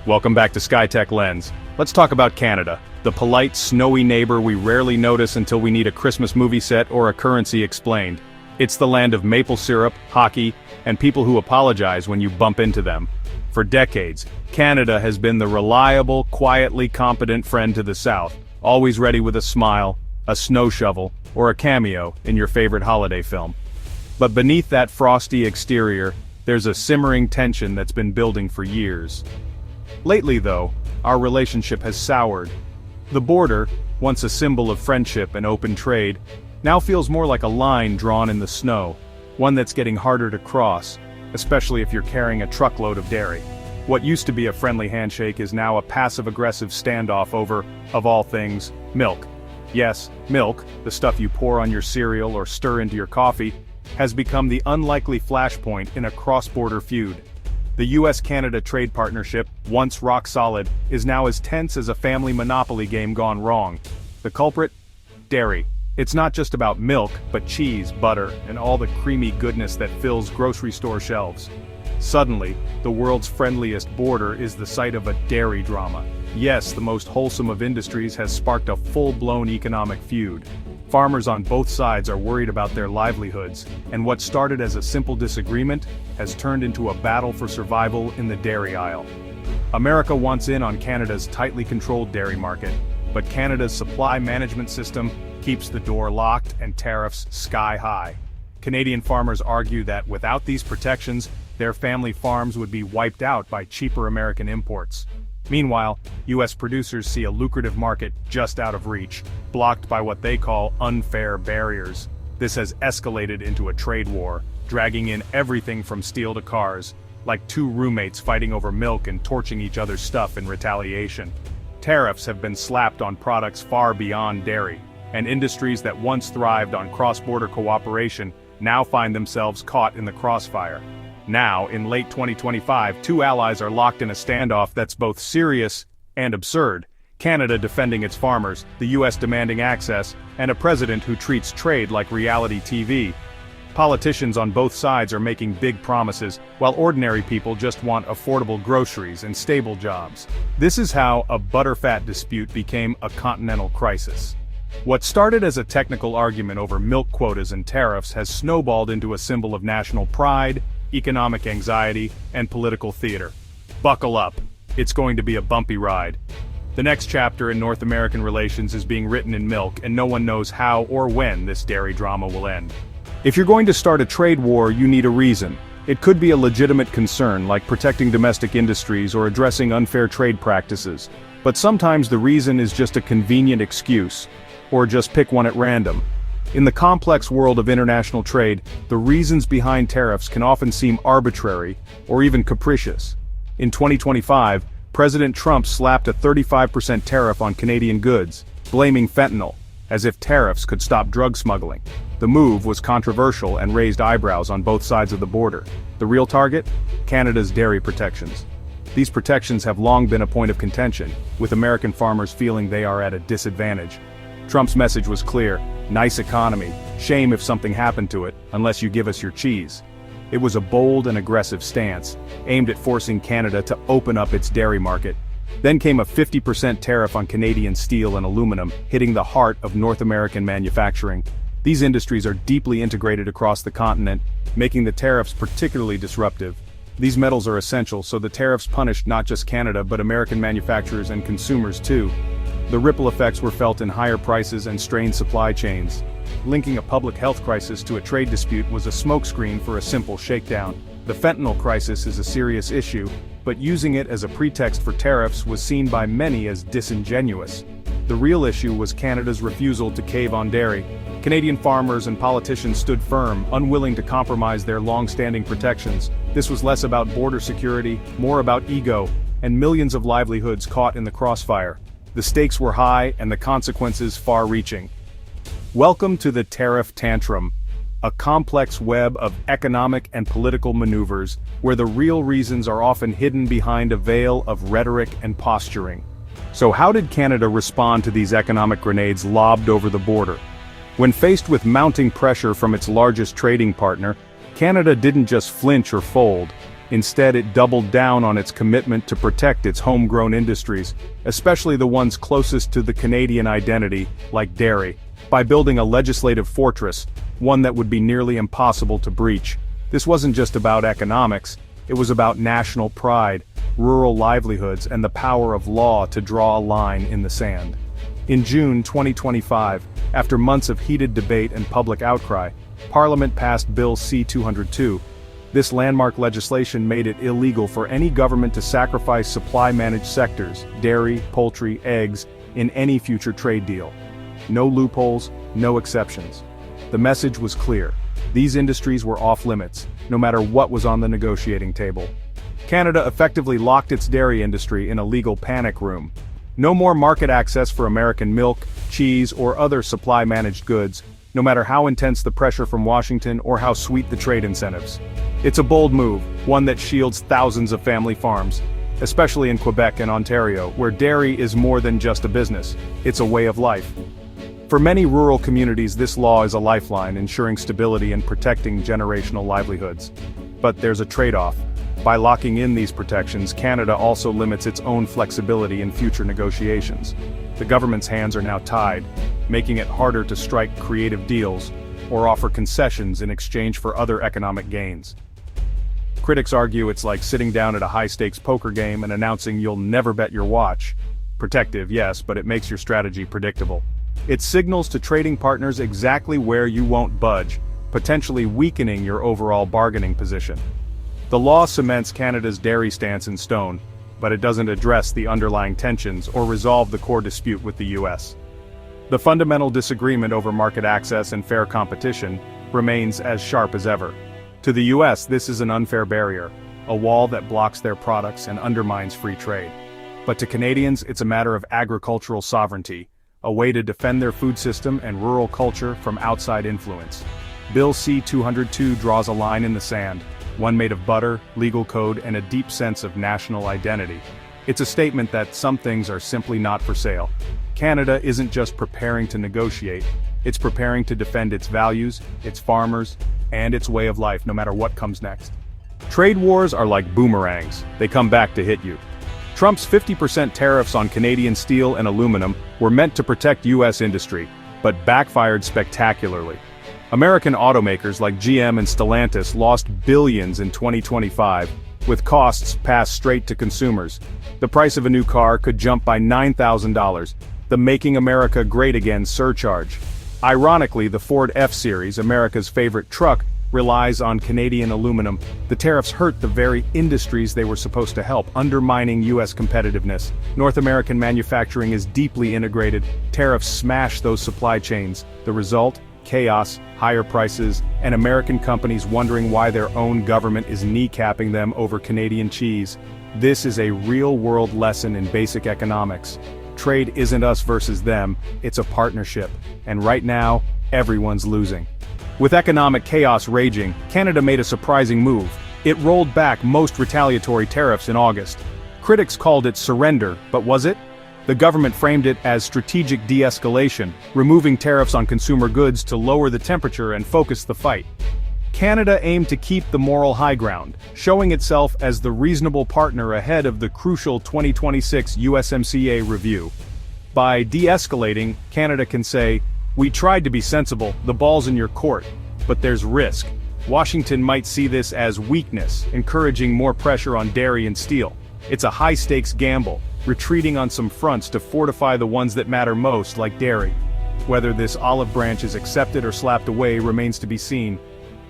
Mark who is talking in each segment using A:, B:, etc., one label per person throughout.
A: Welcome back to Skytech-Lens. Let's talk about Canada, the polite, snowy neighbor we rarely notice until we need a Christmas movie set or a currency explained. It's the land of maple syrup, hockey, and people who apologize when you bump into them. For decades, Canada has been the reliable, quietly competent friend to the South, always ready with a smile, a snow shovel, or a cameo in your favorite holiday film. But beneath that frosty exterior, there's a simmering tension that's been building for years. Lately, though, our relationship has soured. The border, once a symbol of friendship and open trade, now feels more like a line drawn in the snow, one that's getting harder to cross, especially if you're carrying a truckload of dairy. What used to be a friendly handshake is now a passive-aggressive standoff over, of all things, milk. Yes, milk, the stuff you pour on your cereal or stir into your coffee, has become the unlikely flashpoint in a cross-border feud. The U.S.-Canada trade partnership, once rock solid, is now as tense as a family Monopoly game gone wrong. The culprit? Dairy. It's not just about milk, but cheese, butter, and all the creamy goodness that fills grocery store shelves. Suddenly, the world's friendliest border is the site of a dairy drama. Yes, the most wholesome of industries has sparked a full-blown economic feud. Farmers on both sides are worried about their livelihoods, and what started as a simple disagreement has turned into a battle for survival in the dairy aisle. America wants in on Canada's tightly controlled dairy market, but Canada's supply management system keeps the door locked and tariffs sky high. Canadian farmers argue that without these protections, their family farms would be wiped out by cheaper American imports. Meanwhile, U.S. producers see a lucrative market just out of reach, blocked by what they call unfair barriers. This has escalated into a trade war, dragging in everything from steel to cars, like two roommates fighting over milk and torching each other's stuff in retaliation. Tariffs have been slapped on products far beyond dairy, and industries that once thrived on cross-border cooperation now find themselves caught in the crossfire. Now, in late 2025, two allies are locked in a standoff that's both serious and absurd. Canada defending its farmers, the U.S. demanding access, and a president who treats trade like reality TV. Politicians on both sides are making big promises, while ordinary people just want affordable groceries and stable jobs. This is how a butterfat dispute became a continental crisis. What started as a technical argument over milk quotas and tariffs has snowballed into a symbol of national pride, economic anxiety, and political theater. Buckle up. It's going to be a bumpy ride. The next chapter in North American relations is being written in milk, and no one knows how or when this dairy drama will end. If you're going to start a trade war, you need a reason. It could be a legitimate concern, like protecting domestic industries or addressing unfair trade practices. But sometimes the reason is just a convenient excuse, or just pick one at random. In the complex world of international trade, the reasons behind tariffs can often seem arbitrary or even capricious. In 2025, President Trump slapped a 35% tariff on Canadian goods, blaming fentanyl, as if tariffs could stop drug smuggling. The move was controversial and raised eyebrows on both sides of the border. The real target? Canada's dairy protections. These protections have long been a point of contention, with American farmers feeling they are at a disadvantage. Trump's message was clear: nice economy, shame if something happened to it, unless you give us your cheese. It was a bold and aggressive stance, aimed at forcing Canada to open up its dairy market. Then came a 50% tariff on Canadian steel and aluminum, hitting the heart of North American manufacturing. These industries are deeply integrated across the continent, making the tariffs particularly disruptive. These metals are essential, so the tariffs punished not just Canada but American manufacturers and consumers too. The ripple effects were felt in higher prices and strained supply chains. Linking a public health crisis to a trade dispute was a smokescreen for a simple shakedown. The fentanyl crisis is a serious issue, but using it as a pretext for tariffs was seen by many as disingenuous. The real issue was Canada's refusal to cave on dairy. Canadian farmers and politicians stood firm, unwilling to compromise their long-standing protections. This was less about border security, more about ego, and millions of livelihoods caught in the crossfire. The stakes were high and the consequences far-reaching. Welcome to the tariff tantrum, a complex web of economic and political maneuvers, where the real reasons are often hidden behind a veil of rhetoric and posturing. So how did Canada respond to these economic grenades lobbed over the border? When faced with mounting pressure from its largest trading partner, Canada didn't just flinch or fold. Instead, it doubled down on its commitment to protect its homegrown industries, especially the ones closest to the Canadian identity, like dairy, by building a legislative fortress, one that would be nearly impossible to breach. This wasn't just about economics, it was about national pride, rural livelihoods, and the power of law to draw a line in the sand. In June 2025, after months of heated debate and public outcry, Parliament passed Bill C-202. This landmark legislation made it illegal for any government to sacrifice supply-managed sectors, dairy, poultry, eggs, in any future trade deal. No loopholes, no exceptions. The message was clear. These industries were off-limits, no matter what was on the negotiating table. Canada effectively locked its dairy industry in a legal panic room. No more market access for American milk, cheese, or other supply-managed goods, no matter how intense the pressure from Washington or how sweet the trade incentives. It's a bold move, one that shields thousands of family farms, especially in Quebec and Ontario, where dairy is more than just a business, it's a way of life. For many rural communities, this law is a lifeline, ensuring stability and protecting generational livelihoods. But there's a trade-off. By locking in these protections, Canada also limits its own flexibility in future negotiations. The government's hands are now tied, making it harder to strike creative deals or offer concessions in exchange for other economic gains. Critics argue it's like sitting down at a high-stakes poker game and announcing you'll never bet your watch. Protective, yes, but it makes your strategy predictable. It signals to trading partners exactly where you won't budge, potentially weakening your overall bargaining position. The law cements Canada's dairy stance in stone, but it doesn't address the underlying tensions or resolve the core dispute with the U.S. The fundamental disagreement over market access and fair competition remains as sharp as ever. To the U.S., this is an unfair barrier, a wall that blocks their products and undermines free trade. But to Canadians, it's a matter of agricultural sovereignty, a way to defend their food system and rural culture from outside influence. Bill C-202 draws a line in the sand, one made of butter, legal code, and a deep sense of national identity. It's a statement that some things are simply not for sale. Canada isn't just preparing to negotiate, it's preparing to defend its values, its farmers, and its way of life, no matter what comes next. Trade wars are like boomerangs, they come back to hit you. Trump's 50% tariffs on Canadian steel and aluminum were meant to protect U.S. industry, but backfired spectacularly. American automakers like GM and Stellantis lost billions in 2025, with costs passed straight to consumers. The price of a new car could jump by $9,000, the Making America Great Again surcharge. Ironically, the Ford F-Series, America's favorite truck, relies on Canadian aluminum. The tariffs hurt the very industries they were supposed to help, undermining U.S. competitiveness. North American manufacturing is deeply integrated. Tariffs smash those supply chains. The result? Chaos, higher prices, and American companies wondering why their own government is kneecapping them over Canadian cheese. This is a real-world lesson in basic economics. Trade isn't us versus them, it's a partnership. And right now, everyone's losing. With economic chaos raging, Canada made a surprising move. It rolled back most retaliatory tariffs in August. Critics called it surrender, but was it? The government framed it as strategic de-escalation, removing tariffs on consumer goods to lower the temperature and focus the fight. Canada aimed to keep the moral high ground, showing itself as the reasonable partner ahead of the crucial 2026 USMCA review. By de-escalating, Canada can say, "We tried to be sensible, the ball's in your court, but there's risk." Washington might see this as weakness, encouraging more pressure on dairy and steel. It's a high-stakes gamble, retreating on some fronts to fortify the ones that matter most, like dairy. Whether this olive branch is accepted or slapped away remains to be seen.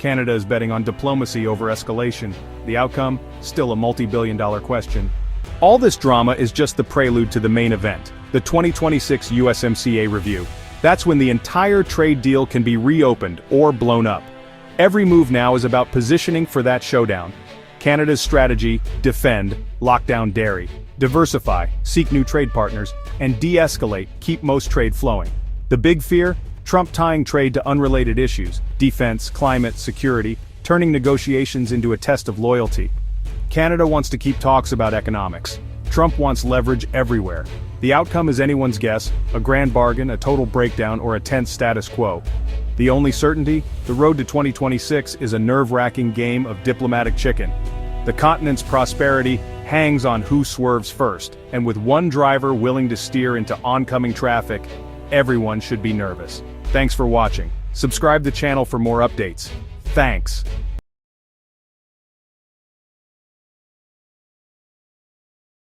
A: Canada is betting on diplomacy over escalation. The outcome? Still a multi-billion-dollar question. All this drama is just the prelude to the main event, the 2026 USMCA review. That's when the entire trade deal can be reopened or blown up. Every move now is about positioning for that showdown. Canada's strategy: defend, lock down dairy, diversify, seek new trade partners, and de-escalate, keep most trade flowing. The big fear? Trump tying trade to unrelated issues, defense, climate, security, turning negotiations into a test of loyalty. Canada wants to keep talks about economics. Trump wants leverage everywhere. The outcome is anyone's guess: a grand bargain, a total breakdown, or a tense status quo. The only certainty? The road to 2026 is a nerve-wracking game of diplomatic chicken. The continent's prosperity hangs on who swerves first, and with one driver willing to steer into oncoming traffic, everyone should be nervous. Thanks for watching. Subscribe the channel for more updates. Thanks.